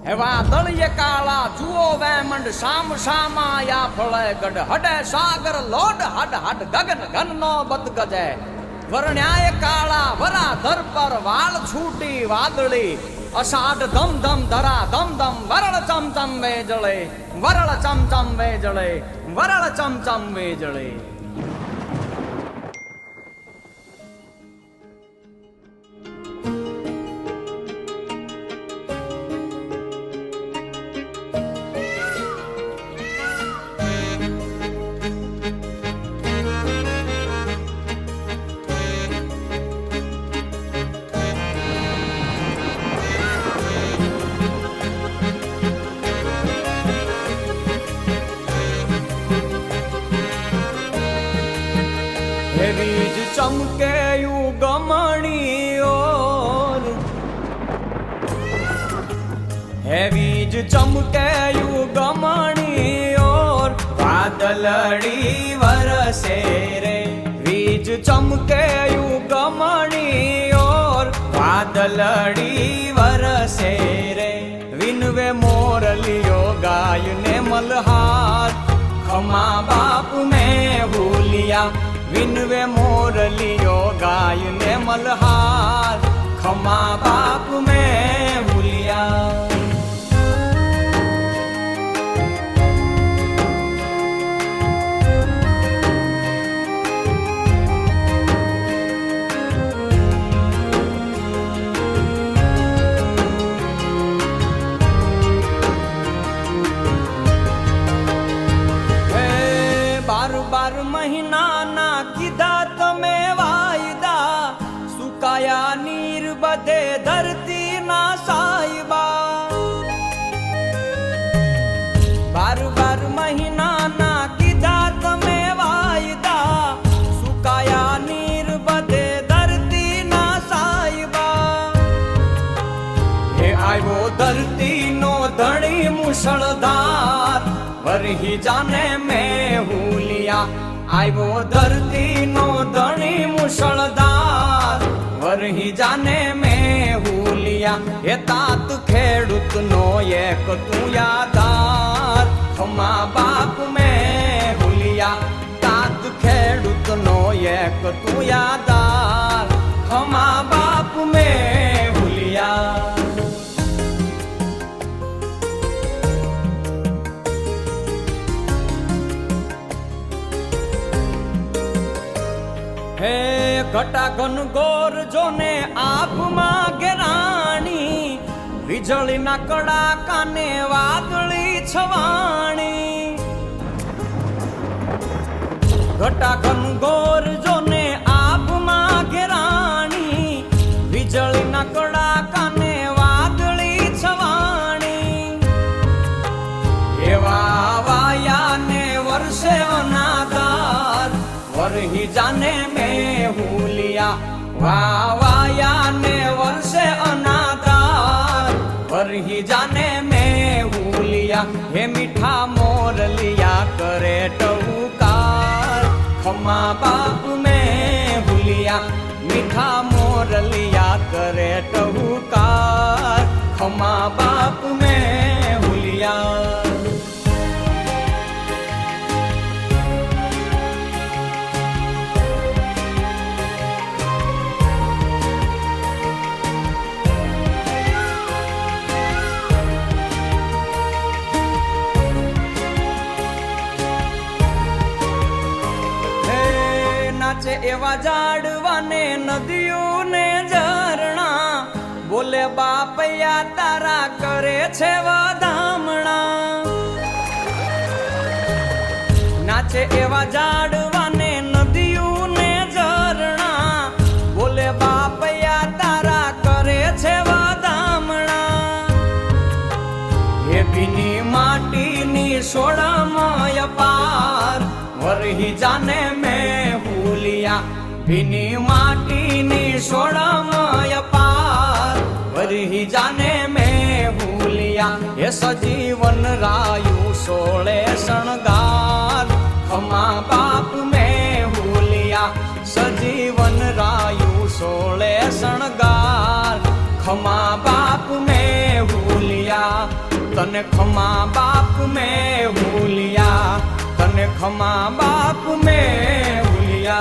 हेवा दलिये काला जुओ वैमंड शाम शामाया फळे गड हडे सागर लोड हड हड गगन घन नो बद गजे वर्ण्याय काला वरा धर पर वाल छूटी वादળી अषाढ़ धम धम धरा धम धम वरळ चम चम वेजळे वरळ चम चम वेजळे वरळ चम चम वेजळे बीज चमके यू गमणी और है बीज चमके यू गमणी और बादलड़ी वरसे रे बीज चमके यू गमणी और बादलड़ी वरसे रे विनवे मोरलियो गाय ने मलहार खमा बाप में भूलिया विनवे मोरलियो गाय ने मलहार खमा बाप में भूलिया बार महीना ना कीधा तमे वायदा सुकाया नीर बदे धरती ना साहिबा बार बार महीना ना कीधा तमे वायदा सुकाया नीर बदे धरती ना साहिबा हे आयो धरती नो धणी मुसळधार वरही जाने में हुलिया आयो धरती नो धणी मुसळधार वरही जाने में हुलिया हे तात खेडूत नो एक तू यादार खमा बाप में हुलिया तात खेडूत नो एक तू यादार खमा बाप में हुलिया हे घटा घन गोर जोने आप मागे राणी वीजળી ના કડાકાને વાદળી છવાણી ઘટા ઘન ગોર જોને આપ માગે રાણી વીજળી ના કડાકાને વાદળી છવાણી એવા વાયાને વર્ષે અનાદાર वरही जाने में हुलिया वाया ने वर्षे अनादार वरही जाने में हुलिया हे मीठा मोरलिया करे टहुकार खमा बाप में हुलिया मीठा मोरलिया करे टहुकार खमा बाप में हुलिया नाचे एवा जाड़वाने नदियों ने झरना बोले बापया तारा करे छे वधामणा नाचे एवा जाड़वाने नदियों ने झरना बोले बापया तारा करे छे वधामणा हे भीनी माटी नी सोड़ामय पार वरही जाने में हुलिया भीनी माटी नी सोड़ामय पार वरही जाने में हुलिया ये सजीवन रायु सोळे शणगार खमा बाप में हुलिया सजीवन रायु सोळे शणगार खमा बाप में हुलिया तने खमा बाप में भूलिया, तने खमा बाप में भूलिया।